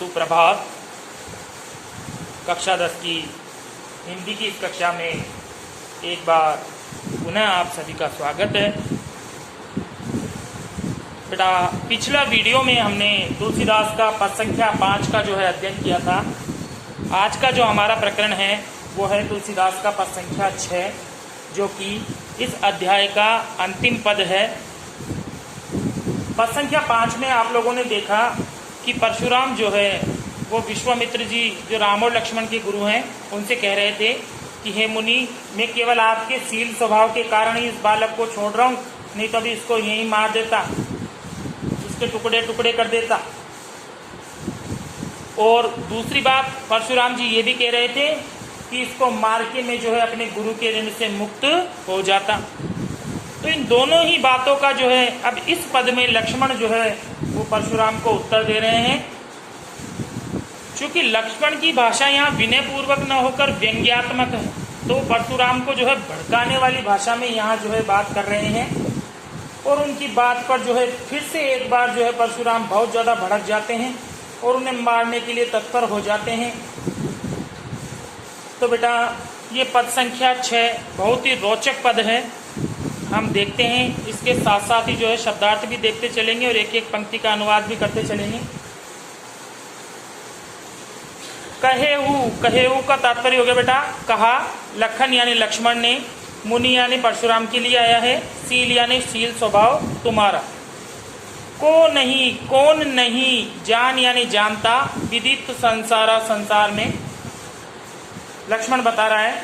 सुप्रभात। कक्षा 10 की हिंदी की इस कक्षा में एक बार पुनः आप सभी का स्वागत है। बेटा, पिछला वीडियो में हमने तुलसीदास का पद संख्या 5 का जो है अध्ययन किया था। आज का जो हमारा प्रकरण है वो है तुलसीदास का पद संख्या 6, जो कि इस अध्याय का अंतिम पद है। पद संख्या 5 में आप लोगों ने देखा कि परशुराम जो है वो विश्वामित्र जी, जो राम और लक्ष्मण के गुरु हैं, उनसे कह रहे थे कि हे मुनि, मैं केवल आपके शील स्वभाव के कारण ही इस बालक को छोड़ रहा हूँ, नहीं तो अभी इसको यहीं मार देता, इसके टुकड़े टुकड़े कर देता। और दूसरी बात, परशुराम जी ये भी कह रहे थे कि इसको मार के मैं जो है अपने गुरु के ऋण से मुक्त हो जाता। तो इन दोनों ही बातों का जो है अब इस पद में लक्ष्मण जो है वो परशुराम को उत्तर दे रहे हैं। चूंकि लक्ष्मण की भाषा यहाँ विनय पूर्वक न होकर व्यंग्यात्मक है, तो परशुराम को जो है भड़काने वाली भाषा में यहाँ जो है बात कर रहे हैं। और उनकी बात पर जो है फिर से एक बार जो है परशुराम बहुत ज़्यादा भड़क जाते हैं और उन्हें मारने के लिए तत्पर हो जाते हैं। तो बेटा, ये पद संख्या 6 बहुत ही रोचक पद है। हम देखते हैं, इसके साथ साथ ही जो है शब्दार्थ भी देखते चलेंगे और एक एक पंक्ति का अनुवाद भी करते चलेंगे। कहेहू का तात्पर्य हो गया बेटा कहा। लखन यानी लक्ष्मण ने, मुनि यानी परशुराम के लिए आया है, सील यानी शील स्वभाव तुम्हारा। कौन नहीं, जान यानी जानता, विदित संसारा संसार में। लक्ष्मण बता रहा है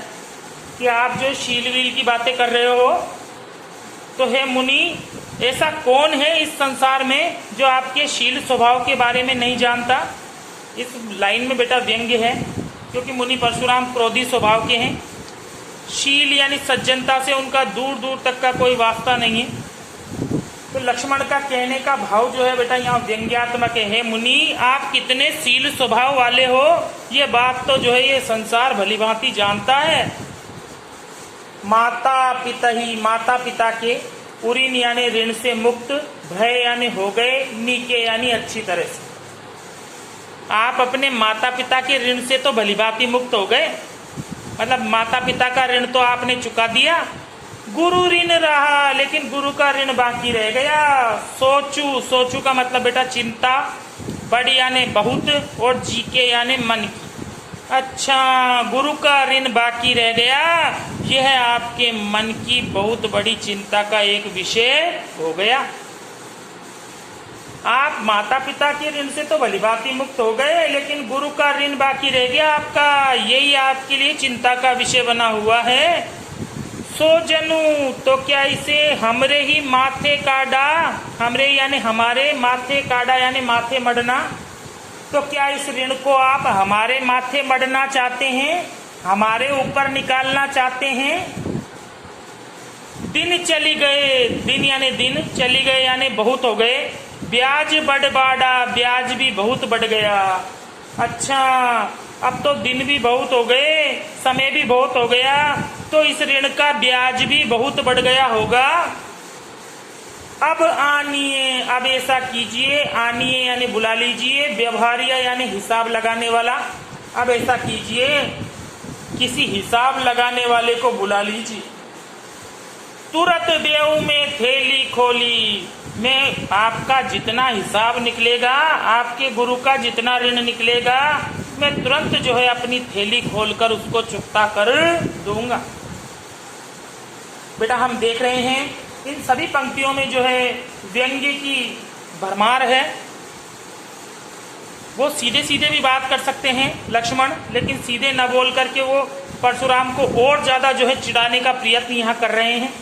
कि आप जो शील वील की बातें कर रहे हो, तो हे मुनि, ऐसा कौन है इस संसार में जो आपके शील स्वभाव के बारे में नहीं जानता। इस लाइन में बेटा व्यंग्य है, क्योंकि मुनि परशुराम क्रोधी स्वभाव के हैं। शील यानी सज्जनता से उनका दूर दूर तक का कोई वास्ता नहीं है। तो लक्ष्मण का कहने का भाव जो है बेटा यहाँ व्यंग्यात्मक है। हे मुनि, आप कितने शील स्वभाव वाले हो, ये बात तो जो है ये संसार भलीभांति जानता है। माता पिता के, उरीन यानी ऋण से मुक्त, भय यानी हो गए, नीके यानी अच्छी तरह से। आप अपने माता पिता के ऋण से तो भलीभांति मुक्त हो गए, मतलब माता पिता का ऋण तो आपने चुका दिया। गुरु ऋण रहा, लेकिन गुरु का ऋण बाकी रह गया। सोचू का मतलब बेटा चिंता, बड़ी यानी बहुत, और जीके यानी मन की। अच्छा, गुरु का ऋण बाकी रह गया, यह आपके मन की बहुत बड़ी चिंता का एक विषय हो गया। आप माता पिता के ऋण से तो भलीभांति मुक्त हो गए, लेकिन गुरु का ऋण बाकी रह गया आपका, यही आपके लिए चिंता का विषय बना हुआ है। सो जनू, तो क्या इसे हमरे ही माथे काढ़ा, हमरे यानी हमारे, माथे काढ़ा यानी माथे मढ़ना, तो क्या इस ऋण को आप हमारे माथे मढ़ना चाहते हैं, हमारे ऊपर निकालना चाहते हैं। दिन चली गए, दिन यानी दिन, चली गए यानी बहुत हो गए। ब्याज बढ़ बाड़ा, ब्याज भी बहुत बढ़ गया। अच्छा, अब तो दिन भी बहुत हो गए, समय भी बहुत हो गया, तो इस ऋण का ब्याज भी बहुत बढ़ गया होगा। अब आनिए, अब ऐसा कीजिए, आनिए यानी बुला लीजिए, व्यवहारिया यानी हिसाब लगाने वाला। अब ऐसा कीजिए, किसी हिसाब लगाने वाले को बुला लीजिए। तुरंत बेऊ में थैली खोली, मैं आपका जितना हिसाब निकलेगा, आपके गुरु का जितना ऋण निकलेगा, मैं तुरंत जो है अपनी थैली खोलकर उसको चुकता कर दूंगा। बेटा, हम देख रहे हैं इन सभी पंक्तियों में जो है व्यंग्य की भरमार है। वो सीधे सीधे भी बात कर सकते हैं लक्ष्मण, लेकिन सीधे न बोल करके वो परशुराम को और ज्यादा जो है चिढ़ाने का प्रयत्न यहाँ कर रहे हैं।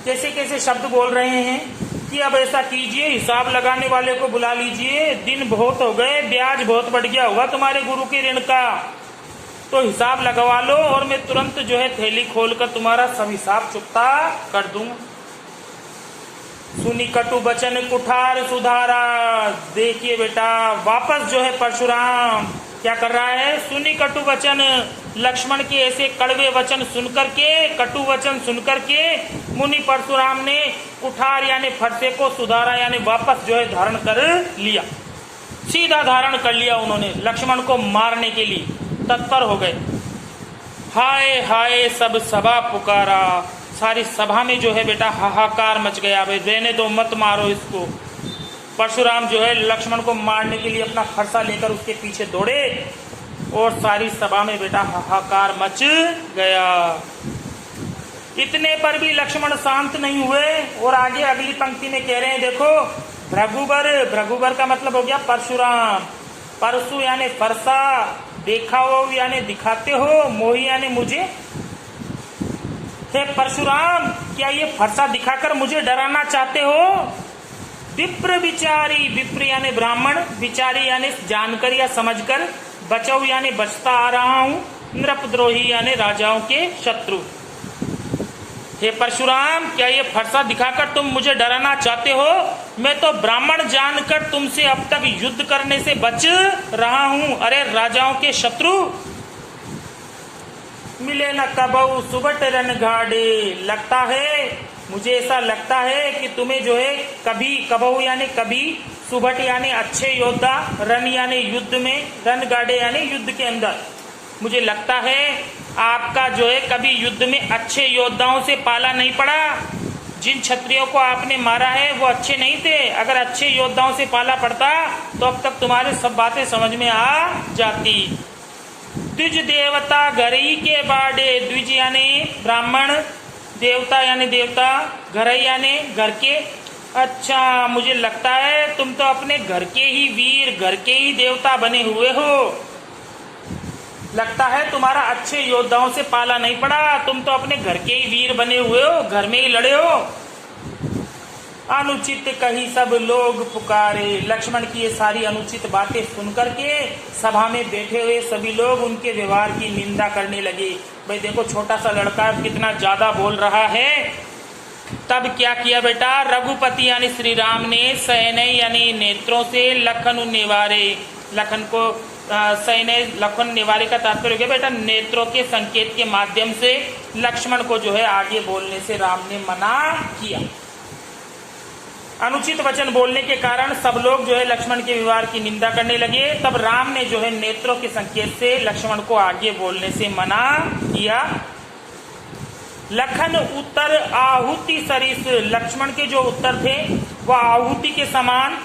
कैसे कैसे शब्द बोल रहे हैं कि अब ऐसा कीजिए, हिसाब लगाने वाले को बुला लीजिए, दिन बहुत हो गए, ब्याज बहुत बढ़ गया होगा तुम्हारे गुरु के ऋण का, तो हिसाब लगवा लो और मैं तुरंत जो है थैली खोलकर तुम्हारा सब हिसाब चुकता कर दूंगा। सुनी कटु बचन कुठार सुधारा। देखिए बेटा, वापस जो है परशुराम क्या कर रहा है, सुनी कटु वचन, लक्ष्मण के ऐसे कड़वे वचन सुनकर के, कटु वचन सुनकर के मुनि परशुराम ने कुठार यानी फरसे को सुधारा यानी वापस जो है धारण कर लिया। सीधा धारण कर लिया उन्होंने, लक्ष्मण को मारने के लिए तत्पर हो गए। हाय हाय सब सभा पुकारा, सारी सभा में जो है बेटा हाहाकार मच गया, भाई रहने दो, मत मारो इसको। परशुराम जो है लक्ष्मण को मारने के लिए अपना फरसा लेकर उसके पीछे दौड़े और सारी सभा में बेटा हाहाकार मच गया। इतने पर भी लक्ष्मण शांत नहीं हुए और आगे अगली पंक्ति में कह रहे हैं, देखो भृगुबर, भृगुबर का मतलब हो गया परशुराम, परशु यानी फरसा, देखा हो यानी दिखाते हो, मोही यानी मुझे। हे परशुराम, क्या ये फरसा दिखाकर मुझे डराना चाहते हो? विप्र विचारी, विप्र यानी ब्राह्मण, विचारी यानी जानकर या समझकर, बचाऊ यानी बचता आ रहा हूं, नृपद्रोही यानी राजाओं के शत्रु। हे परशुराम, क्या ये फरसा दिखाकर तुम मुझे डराना चाहते हो? मैं तो ब्राह्मण जानकर तुमसे अब तक युद्ध करने से बच रहा हूं। अरे राजाओं के शत्रु, मिले न कबऊ सुबट रन घाड़े, लगता है, मुझे ऐसा लगता है कि तुम्हें जो है कभी, कबऊ यानी कभी, सुबट यानी अच्छे योद्धा, रन यानी युद्ध में, रन गाड़े यानी युद्ध के अंदर, मुझे लगता है आपका जो है कभी युद्ध में अच्छे योद्धाओं से पाला नहीं पड़ा। जिन क्षत्रियों को आपने मारा है वो अच्छे नहीं थे, अगर अच्छे योद्धाओं से पाला पड़ता तो अब तक तुम्हारे सब बातें समझ में आ जाती। द्विज देवता घरई के बाड़े, द्विज यानी ब्राह्मण, देवता यानी देवता, घरई यानी घर के। अच्छा, मुझे लगता है तुम तो अपने घर के ही वीर, घर के ही देवता बने हुए हो। लगता है तुम्हारा अच्छे योद्धाओं से पाला नहीं पड़ा, तुम तो अपने घर के ही वीर बने हुए हो, घर में ही लड़े हो। अनुचित कही सब लोग पुकारे, लक्ष्मण की ये सारी अनुचित बातें सुनकर के सभा में बैठे हुए सभी लोग उनके व्यवहार की निंदा करने लगे। भाई देखो, छोटा सा लड़का कितना ज्यादा बोल रहा है। तब क्या किया बेटा, रघुपति यानी श्री राम ने सैन्य यानी नेत्रों से लखन निवारे, लखन को सैन्य, लखन निवारे का तात्पर्य हो गया बेटा नेत्रों के संकेत के माध्यम से लक्ष्मण को जो है आगे बोलने से राम ने मना किया। अनुचित वचन बोलने के कारण सब लोग जो है लक्ष्मण के व्यवहार की निंदा करने लगे। तब राम ने जो है नेत्रों के संकेत से लक्ष्मण को आगे बोलने से मना किया। लखन उत्तर आहुति सरिस, लक्ष्मण के जो उत्तर थे वह आहुति के समान,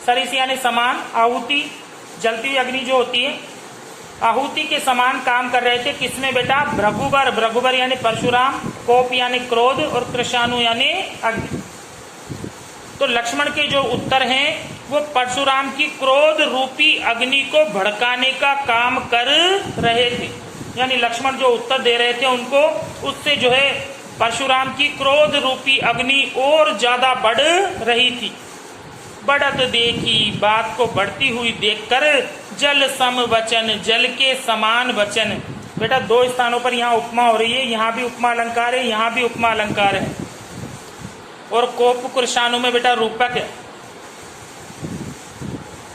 सरिस यानी समान, आहुति जलती हुई अग्नि जो होती है, आहुति के समान काम कर रहे थे। किसमें बेटा, भृगुबर, भृगुबर यानी परशुराम, कोप यानी क्रोध और कृशानु यानी अग्नि। तो लक्ष्मण के जो उत्तर हैं वो परशुराम की क्रोध रूपी अग्नि को भड़काने का काम कर रहे थे। यानी लक्ष्मण जो उत्तर दे रहे थे उनको, उससे जो है परशुराम की क्रोध रूपी अग्नि और ज्यादा बढ़ रही थी। बढ़त देखी, बात को बढ़ती हुई देखकर, जल सम वचन, जल के समान वचन। बेटा दो स्थानों पर यहाँ उपमा हो रही है, यहाँ भी उपमा अलंकार है, यहाँ भी उपमा अलंकार है। और कोप कृशानु में बेटा रूपक है।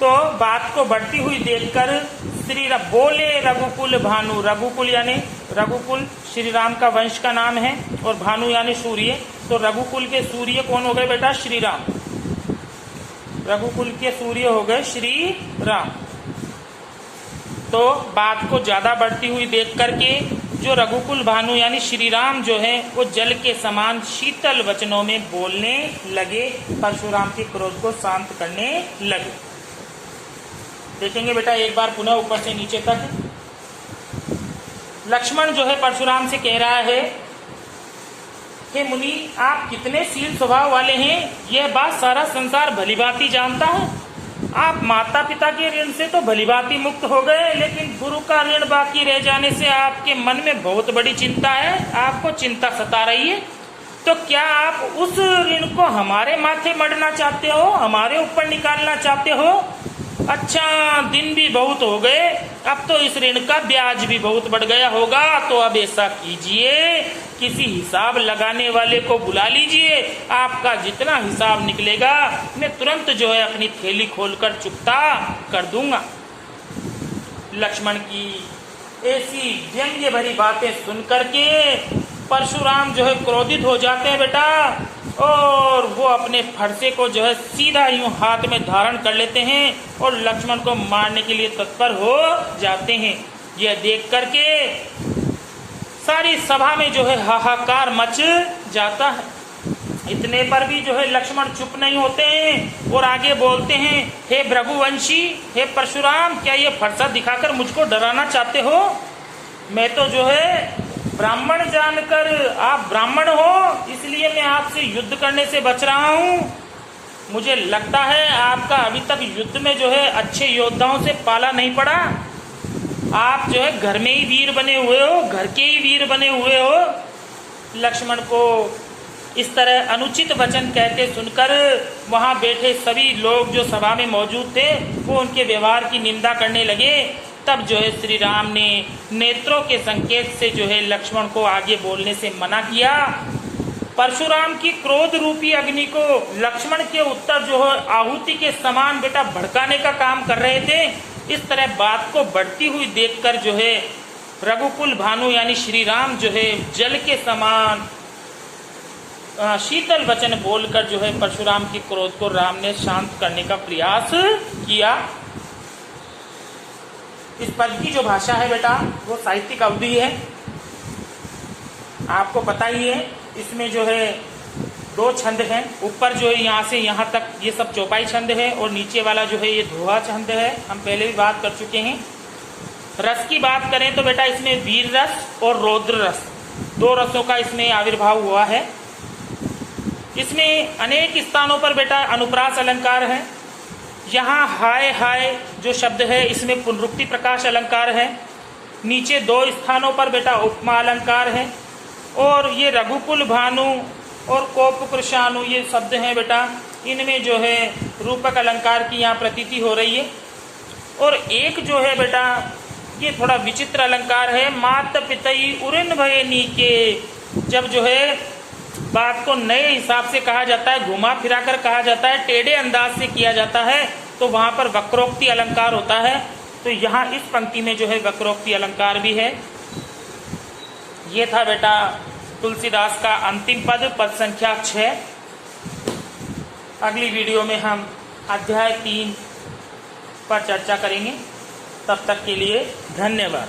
तो बात को बढ़ती हुई देखकर श्री बोले रघुकुल भानु, रघुकुल यानी रघुकुल श्री राम का वंश का नाम है और भानु यानी सूर्य। तो रघुकुल के सूर्य कौन हो गए बेटा, श्री राम। रघुकुल के सूर्य हो गए श्री राम। तो बात को ज्यादा बढ़ती हुई देख करके जो रघुकुल भानु यानी श्री राम जो है वो जल के समान शीतल वचनों में बोलने लगे, परशुराम के क्रोध को शांत करने लगे। देखेंगे बेटा एक बार पुनः ऊपर से नीचे तक। लक्ष्मण जो है परशुराम से कह रहा है कि मुनि आप कितने शील स्वभाव वाले हैं, यह बात सारा संसार भलीभांति जानता है। आप माता पिता के ऋण से तो भलीभांति मुक्त हो गए, लेकिन गुरु का ऋण बाकी रह जाने से आपके मन में बहुत बड़ी चिंता है, आपको चिंता सता रही है। तो क्या आप उस ऋण को हमारे माथे मढ़ना चाहते हो, हमारे ऊपर निकालना चाहते हो? अच्छा, दिन भी बहुत हो गए, अब तो इस ऋण का ब्याज भी बहुत बढ़ गया होगा। तो अब ऐसा कीजिए, किसी हिसाब लगाने वाले को बुला लीजिए, आपका जितना हिसाब निकलेगा मैं तुरंत जो है अपनी थैली खोलकर चुकता कर दूंगा। लक्ष्मण की ऐसी व्यंग्य भरी बातें सुन करके परशुराम जो है क्रोधित हो जाते हैं बेटा। और वो अपने फरसे को जो है सीधा यूं हाथ में धारण कर लेते हैं और लक्ष्मण को मारने के लिए तत्पर हो जाते हैं। यह देख करके सारी सभा में जो है हाहाकार मच जाता है। इतने पर भी जो है लक्ष्मण चुप नहीं होते हैं और आगे बोलते हैं, हे भृगुवंशी, हे परशुराम, क्या ये फरसा दिखाकर मुझको डराना चाहते हो? मैं तो जो है ब्राह्मण जानकर आप ब्राह्मण हो, इसलिए मैं आपसे युद्ध करने से बच रहा हूँ। मुझे लगता है आपका अभी तक युद्ध में जो है अच्छे योद्धाओं से पाला नहीं पड़ा। आप जो है घर में ही वीर बने हुए हो, घर के ही वीर बने हुए हो। लक्ष्मण को इस तरह अनुचित वचन कहते सुनकर वहां बैठे सभी लोग जो सभा में मौजूद थे वो उनके व्यवहार की निंदा करने लगे। तब जो है श्री राम ने नेत्रों के संकेत से जो है लक्ष्मण को आगे बोलने से मना किया। परशुराम की क्रोध रूपी अग्नि को लक्ष्मण के उत्तर जो है आहुति के समान बेटा भड़काने का काम कर रहे थे। इस तरह बात को बढ़ती हुई देखकर जो है रघुकुल भानु यानी श्री राम जो है जल के समान शीतल वचन बोलकर जो है परशुराम की क्रोध को राम ने शांत करने का प्रयास किया। इस पद की जो भाषा है बेटा वो साहित्यिक अवधि है, आपको पता ही है। इसमें जो है 2 छंद हैं। ऊपर जो है यहाँ से यहाँ तक ये सब चौपाई छंद है और नीचे वाला जो है ये दोहा छंद है। हम पहले भी बात कर चुके हैं। रस की बात करें तो बेटा इसमें वीर रस और रौद्र रस 2 रसों का इसमें आविर्भाव हुआ है। इसमें अनेक स्थानों पर बेटा अनुप्रास अलंकार है। यहाँ हाय हाय जो शब्द है इसमें पुनरुक्ति प्रकाश अलंकार है। नीचे 2 स्थानों पर बेटा उपमा अलंकार है। और ये रघुकुल भानु और कोप कृशानु ये शब्द हैं बेटा, इनमें जो है रूपक अलंकार की यहाँ प्रतीति हो रही है। और एक जो है बेटा ये थोड़ा विचित्र अलंकार है, मात पितई उरिन भय नीके। जब जो है बात को नए हिसाब से कहा जाता है, घुमा फिरा कर कहा जाता है, टेढ़े अंदाज से किया जाता है, तो वहां पर वक्रोक्ति अलंकार होता है। तो यहाँ इस पंक्ति में जो है वक्रोक्ति अलंकार भी है। ये था बेटा तुलसीदास का अंतिम पद संख्या 6। अगली वीडियो में हम अध्याय 3 पर चर्चा करेंगे। तब तक के लिए धन्यवाद।